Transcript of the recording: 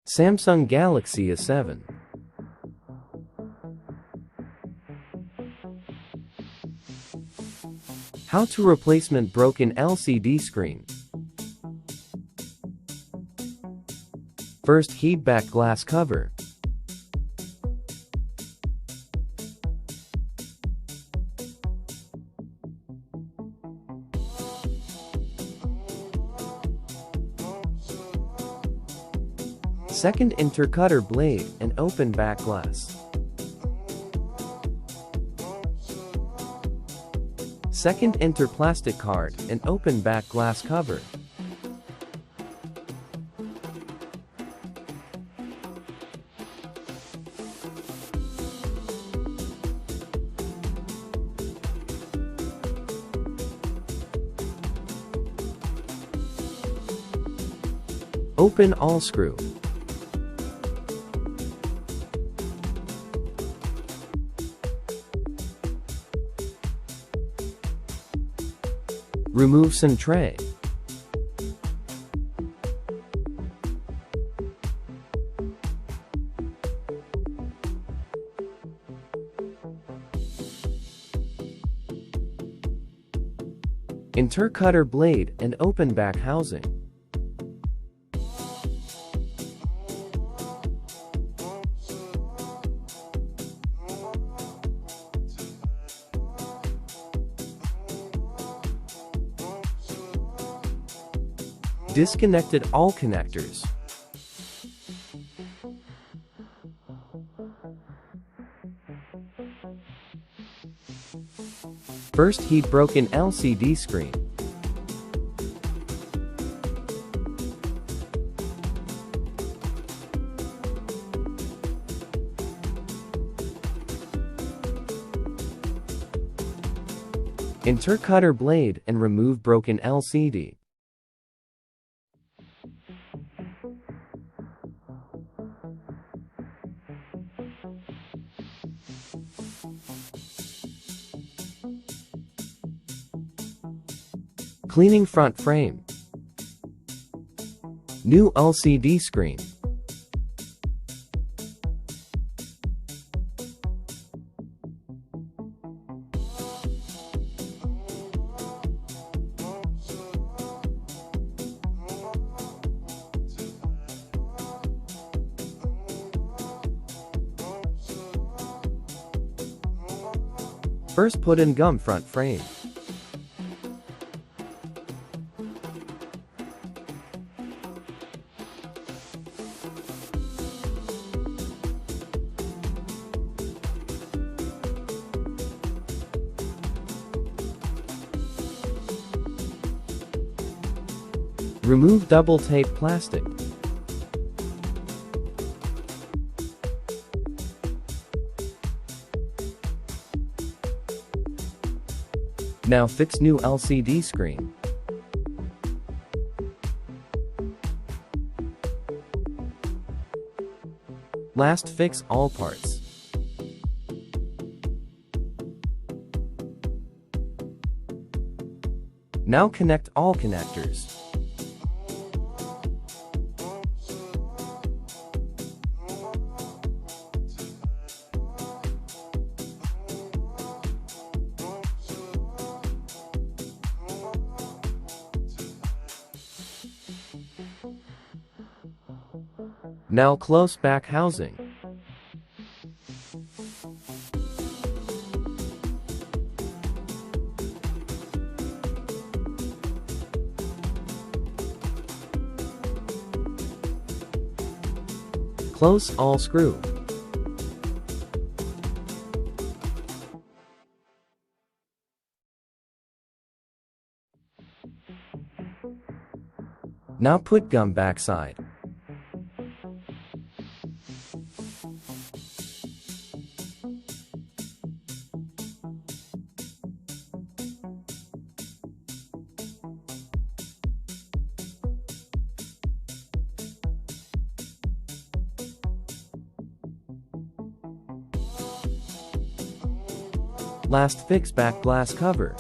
Samsung Galaxy A7. How to replacement broken LCD screen. First, heat back glass cover. Second, enter cutter blade and open back glass. Second, enter plastic card and open back glass cover. Open all screw. Remove SIM tray. Enter cutter blade and open back housing. Disconnected all connectors. First, heat broken LCD screen. Enter cutter blade and remove broken LCD. Cleaning front frame. New LCD screen. First, put in gum front frame. Remove double tape plastic. Now fix new LCD screen. Last, fix all parts. Now connect all connectors. Now close back housing. Close all screw. Now put gum backside. Last, fix back glass cover.